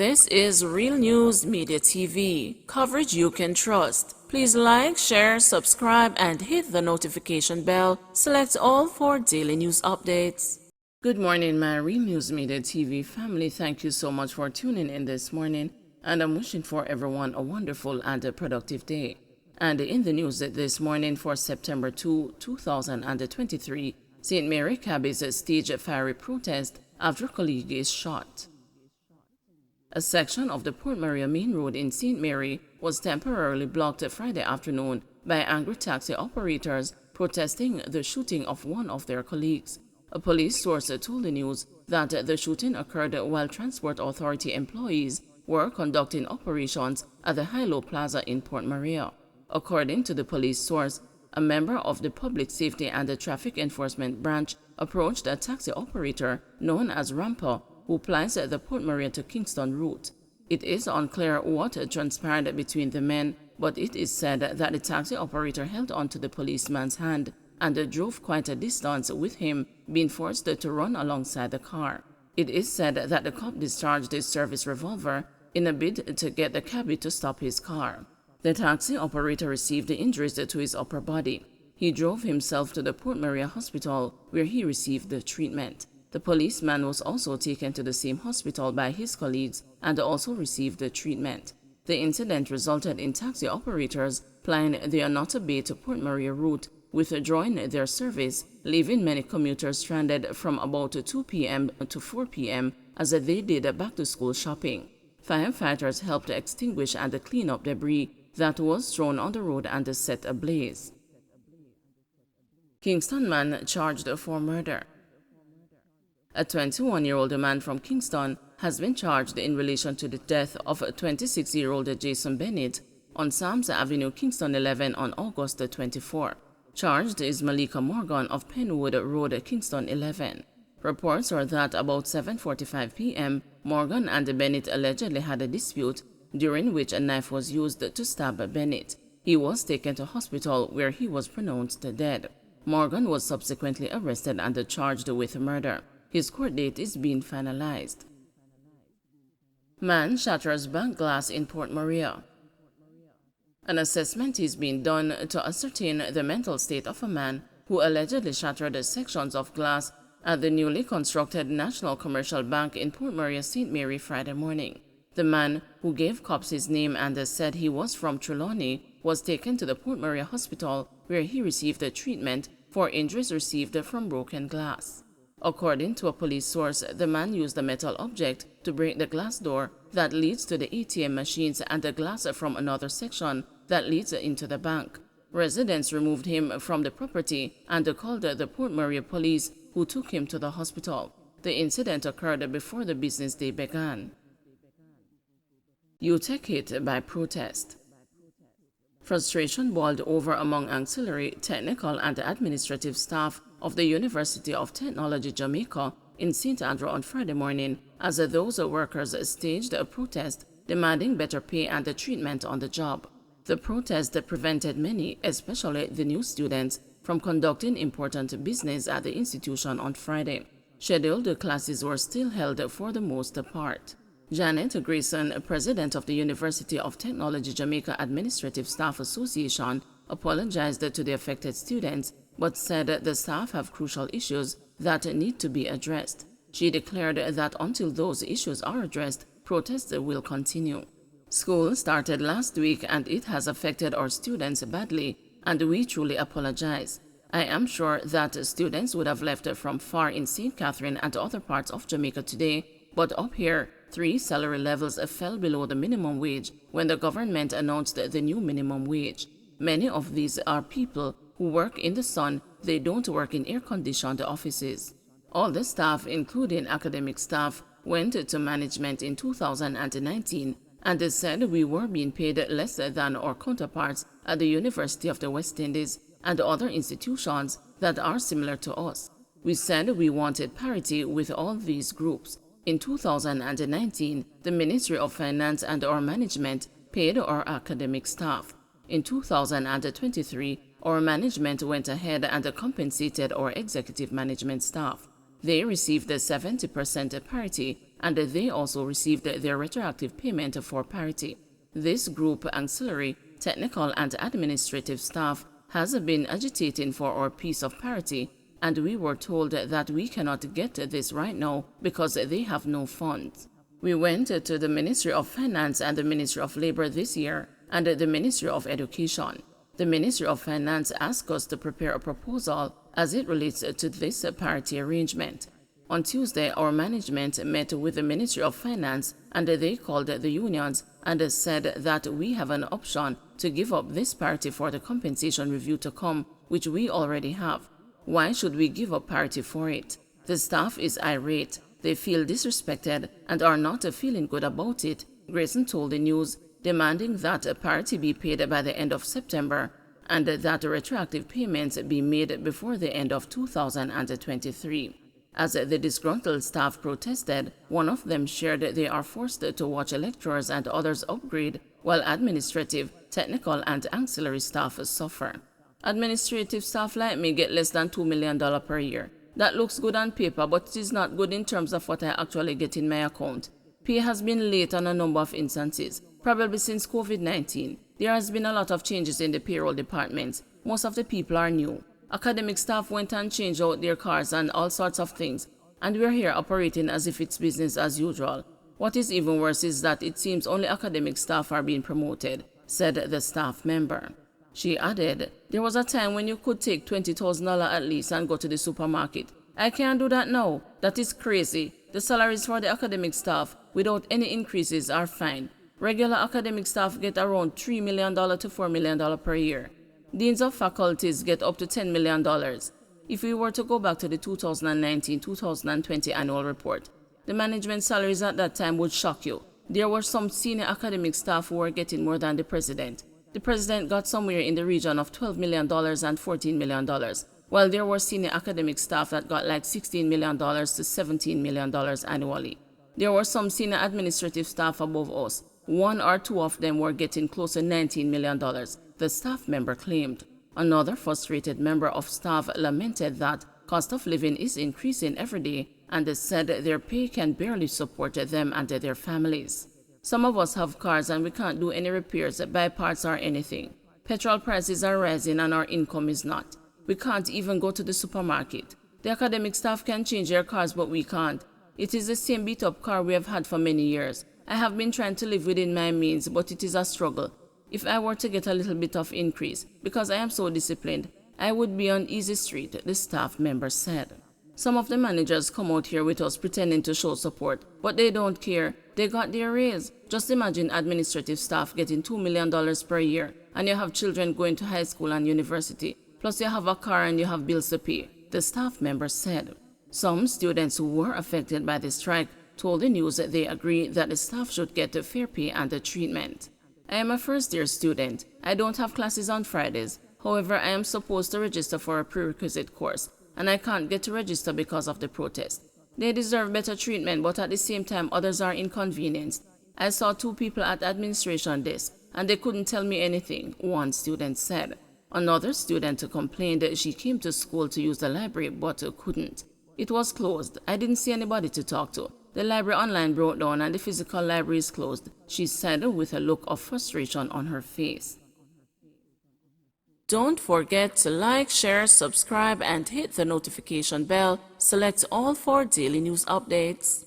This is Real News Media TV, coverage you can trust. Please like, share, subscribe, and hit the notification bell. Select all for daily news updates. Good morning, my Real News Media TV family. Thank you so much for tuning in this morning, and I'm wishing for everyone a wonderful and a productive day. And in the news this morning for September 2, 2023, St. Mary Cabby's staged a fiery protest after colleague is shot. A section of the Port Maria Main Road in St. Mary was temporarily blocked Friday afternoon by angry taxi operators protesting the shooting of one of their colleagues. A police source told the news that the shooting occurred while Transport Authority employees were conducting operations at the Hilo Plaza in Port Maria. According to the police source, a member of the Public Safety and the Traffic Enforcement Branch approached a taxi operator known as Rampa, who plies the Port Maria to Kingston route. It is unclear what transpired between the men, but it is said that the taxi operator held onto the policeman's hand and drove quite a distance with him being forced to run alongside the car. It is said that the cop discharged his service revolver in a bid to get the cabbie to stop his car. The taxi operator received injuries to his upper body. He drove himself to the Port Maria Hospital, where he received the treatment. The policeman was also taken to the same hospital by his colleagues and also received the treatment. The incident resulted in taxi operators plying the Anota Bay to Port Maria route withdrawing their service, leaving many commuters stranded from about 2 p.m. to 4 p.m. as they did back-to-school shopping. Firefighters helped extinguish and clean up debris that was thrown on the road and set ablaze. Kingston man charged for murder. A 21-year-old man from Kingston has been charged in relation to the death of 26-year-old Jason Bennett on Sams Avenue, Kingston 11 on August 24. Charged is Malika Morgan of Penwood Road, Kingston 11. Reports are that about 7:45 p.m., Morgan and Bennett allegedly had a dispute, during which a knife was used to stab Bennett. He was taken to hospital where he was pronounced dead. Morgan was subsequently arrested and charged with murder. His court date is being finalized. Man shatters bank glass in Port Maria. An assessment is being done to ascertain the mental state of a man who allegedly shattered sections of glass at the newly constructed National Commercial Bank in Port Maria, St. Mary Friday morning. The man, who gave cops his name and said he was from Trelawney, was taken to the Port Maria Hospital where he received treatment for injuries received from broken glass. According to a police source, the man used a metal object to break the glass door that leads to the ATM machines and the glass from another section that leads into the bank. Residents removed him from the property and called the Port Maria police, who took him to the hospital. The incident occurred before the business day began. UTEC hit by protest. Frustration boiled over among auxiliary, technical, and administrative staff of the University of Technology Jamaica in St. Andrew on Friday morning as those workers staged a protest demanding better pay and treatment on the job. The protest prevented many, especially the new students, from conducting important business at the institution on Friday. Scheduled classes were still held for the most part. Janet Grayson, president of the University of Technology Jamaica Administrative Staff Association, apologized to the affected students but said the staff have crucial issues that need to be addressed. She declared that until those issues are addressed, protests will continue. School started last week and it has affected our students badly, and we truly apologize. I am sure that students would have left from far in St. Catherine and other parts of Jamaica today, but up here, 3 salary levels fell below the minimum wage when the government announced the new minimum wage. Many of these are people who work in the sun. They don't work in air-conditioned offices. All the staff, including academic staff, went to management in 2019 and they said we were being paid less than our counterparts at the University of the West Indies and other institutions that are similar to us. We said we wanted parity with all these groups. In 2019, the Ministry of Finance and our management paid our academic staff. In 2023, our management went ahead and compensated our executive management staff. They received the 70% parity, and they also received their retroactive payment for parity. This group ancillary, technical and administrative staff has been agitating for our piece of parity, and we were told that we cannot get this right now because they have no funds. We went to the Ministry of Finance and the Ministry of Labor this year and the Ministry of Education. The Ministry of Finance asked us to prepare a proposal as it relates to this parity arrangement. On Tuesday, our management met with the Ministry of Finance and they called the unions and said that we have an option to give up this parity for the compensation review to come, which we already have. Why should we give up parity for it? The staff is irate. They feel disrespected and are not feeling good about it, Grayson told the news, demanding that parity be paid by the end of September and that retroactive payments be made before the end of 2023. As the disgruntled staff protested, one of them shared they are forced to watch lecturers and others upgrade while administrative, technical, and ancillary staff suffer. Administrative staff like me get less than $2 million per year. That looks good on paper, but it is not good in terms of what I actually get in my account. Pay has been late on a number of instances, probably since COVID-19. There has been a lot of changes in the payroll departments. Most of the people are new. Academic staff went and changed out their cars and all sorts of things, and we're here operating as if it's business as usual. What is even worse is that it seems only academic staff are being promoted, said the staff member. She added, there was a time when you could take $20,000 at least and go to the supermarket. I can't do that now. That is crazy. The salaries for the academic staff without any increases are fine. Regular academic staff get around $3 million to $4 million per year. Deans of faculties get up to $10 million. If we were to go back to the 2019-2020 annual report, the management salaries at that time would shock you. There were some senior academic staff who were getting more than the president. The president got somewhere in the region of $12 million and $14 million, while there were senior academic staff that got like $16 million to $17 million annually. There were some senior administrative staff above us. One or two of them were getting close to $19 million, the staff member claimed. Another frustrated member of staff lamented that cost of living is increasing every day and said their pay can barely support them and their families. Some of us have cars and we can't do any repairs, buy parts or anything. Petrol prices are rising and our income is not. We can't even go to the supermarket. The academic staff can change their cars, but we can't. It is the same beat-up car we have had for many years. I have been trying to live within my means, but it is a struggle. If I were to get a little bit of increase, because I am so disciplined, I would be on easy street, the staff member said. Some of the managers come out here with us pretending to show support, but they don't care. They got their raise. Just imagine administrative staff getting $2 million per year, and you have children going to high school and university, plus you have a car and you have bills to pay, the staff member said. Some students who were affected by the strike told the news that they agree that the staff should get the fair pay and the treatment. I am a first-year student. I don't have classes on Fridays. However, I am supposed to register for a prerequisite course, and I can't get to register because of the protest. They deserve better treatment, but at the same time, others are inconvenienced. I saw 2 people at administration desk, and they couldn't tell me anything, one student said. Another student complained that she came to school to use the library, but couldn't. It was closed. I didn't see anybody to talk to. The library online broke down and the physical library is closed, she said with a look of frustration on her face. Don't forget to like, share, subscribe, and hit the notification bell. Select all for daily news updates.